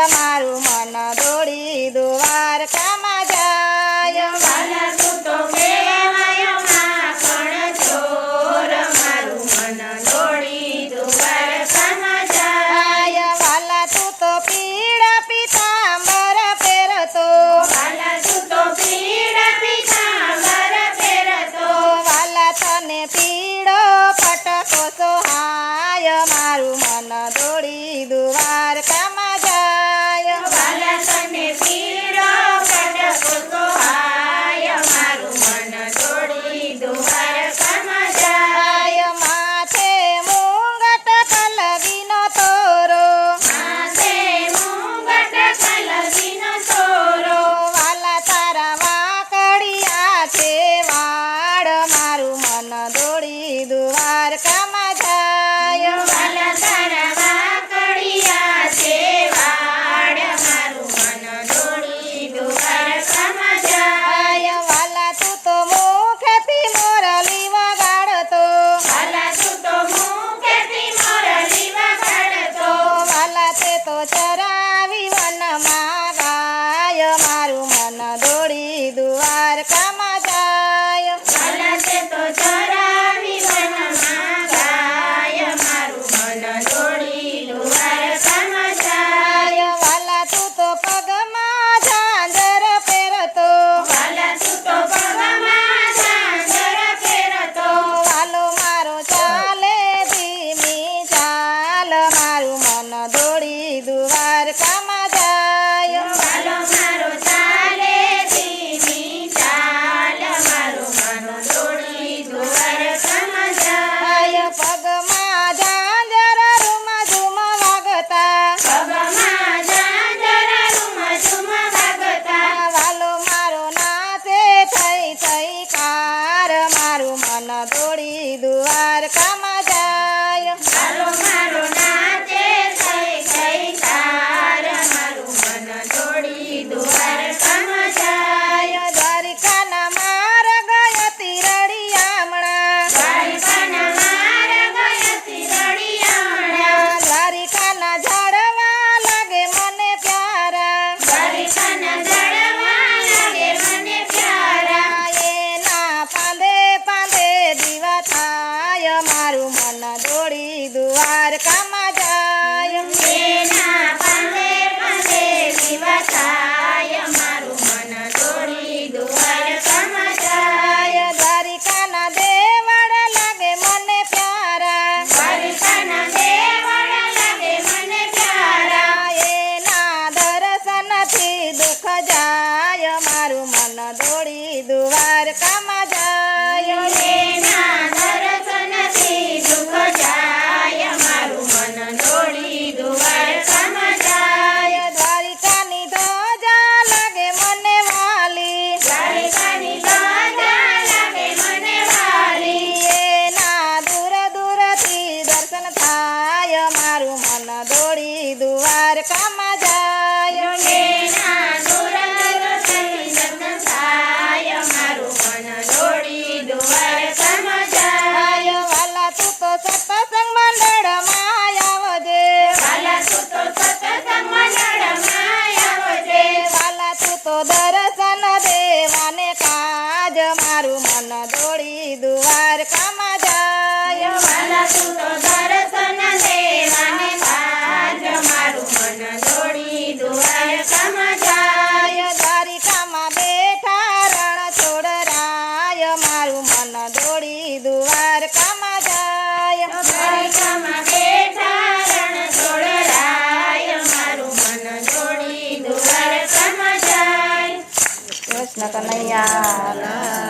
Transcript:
મારું મન દોડી દ્વારકામાં જાય વાલા તું તો કહેવાય માખણ ચોર મારું મન દોડી દ્વારકામાં જાય વાલા તું તો પીળા પીતાંબર પહેરતો વાલા તું તો પીળા પીતાંબર પહેરતો વાલા તને પીળો પટકો સોહાય મારું મન દોડી દ્વારકામાં જાય વાલા તને પીળો પટકો સોહાય મારું મન દોડી દ્વારકામાં જાય માથે મુંગટ કલગીનો તોરો માથે મુંગટ કલગીનો તોરો વાલા તારા વાકડિયા છે વાળ મારું મન દોડી દ્વારકામાં જાય વાલા તારા વાકડિયા છે વાડ મારું મન દોડી દ્વારકામાં જાય વાલા તું તો મુખેથી મોરલી વગાડતો વાલા તું તો મુખેથી મોરલી વગાડતો વાલા તે તો ચરાવી વનમાં ગાય મારું મન દોડી દ્વારકામાં જાય વાલા તે તો ચરાવી વનમાં ગાય મારું મન દોડી દ્વારકામાં જાય વાલા તું તો પગમાં ઝાંઝર પહેરતો વાલા તું તો પગમાં ઝાંઝર પહેરતો વાલો મારો ચાલે ધીમી ચાલ મારું મન દોડી દ્વારકામાં જાય વાલો મારો ચાલે ધીમી ચાલ મારું મન દોડી દ્વારકામાં જાય પગમાં ઝાંઝર રૂમા ઝૂમ વાગતા પગમાં ઝાંઝર રૂમ ઝૂમ વાગતા વાલો મારો નાચે થઈ થઈ કાર મારું મન દોડી દ્વારકામાં જાય વાલો મારો નાચે થઈ થઈ તાર મારું મન દોડી દ્વારકામાં જાય દ્વારિકાના માર્ગ તિરડિયામણા દ્વારકાના માર્ગ તિરડિયામણા દ્વારિકાના ઝાડવા લાગે મને પ્યારા દ્વારકાના ઝાડવા લાગે મને પ્યારા એના પાંદે પાંદે દીવા થાય મારું મન દોડી દ્વારકામાં જાય એના પાંદે પાંદે દીવા થાય મારું મન દોડી દ્વારકામાં જાય દ્વારિકાના દેવળ લાગે મને પ્યારા દ્વારકાના દેવળ લાગે મને પ્યારા એના દર્શનથી દુઃખ જાય મારું મન દોડી દ્વારકામાં જાય એના દર્શનથી દુઃખ જાય મારું મન દોડી દ્વારકામાં જાય દ્વારિકાની ધજા લાગે મને વાલી દ્વારકાની ધજા લાગે મને વાલી એના દૂર દૂરથી દર્શન થાય મારું મન દોડી દ્વારકામાં જાય એના દૂર દૂરથી દર્શન થાય મારું મન દોડી દ્વારકામાં જાય વાલા તું તો સત્સંગ મંડળમાં આવજે વાલા તું તો સત્સંગ મંડળમાં આવજે વાલા તું તો દર્શન દેવાને કાજ મારું મન દોડી દ્વારકામાં જાય વાલા તું તો દર્શન દેવાને કાજ મારું મન દોડી દ્વારકામાં જાય દ્વારિકામાં બેઠા રણ છોડરાય મારું મન દોડી દ્વારકામાં જાય દ્વારકામાં બેઠા રણ છોડરાય મારું મન દોડી દ્વારકામાં જાય કૃષ્ણ કનૈયા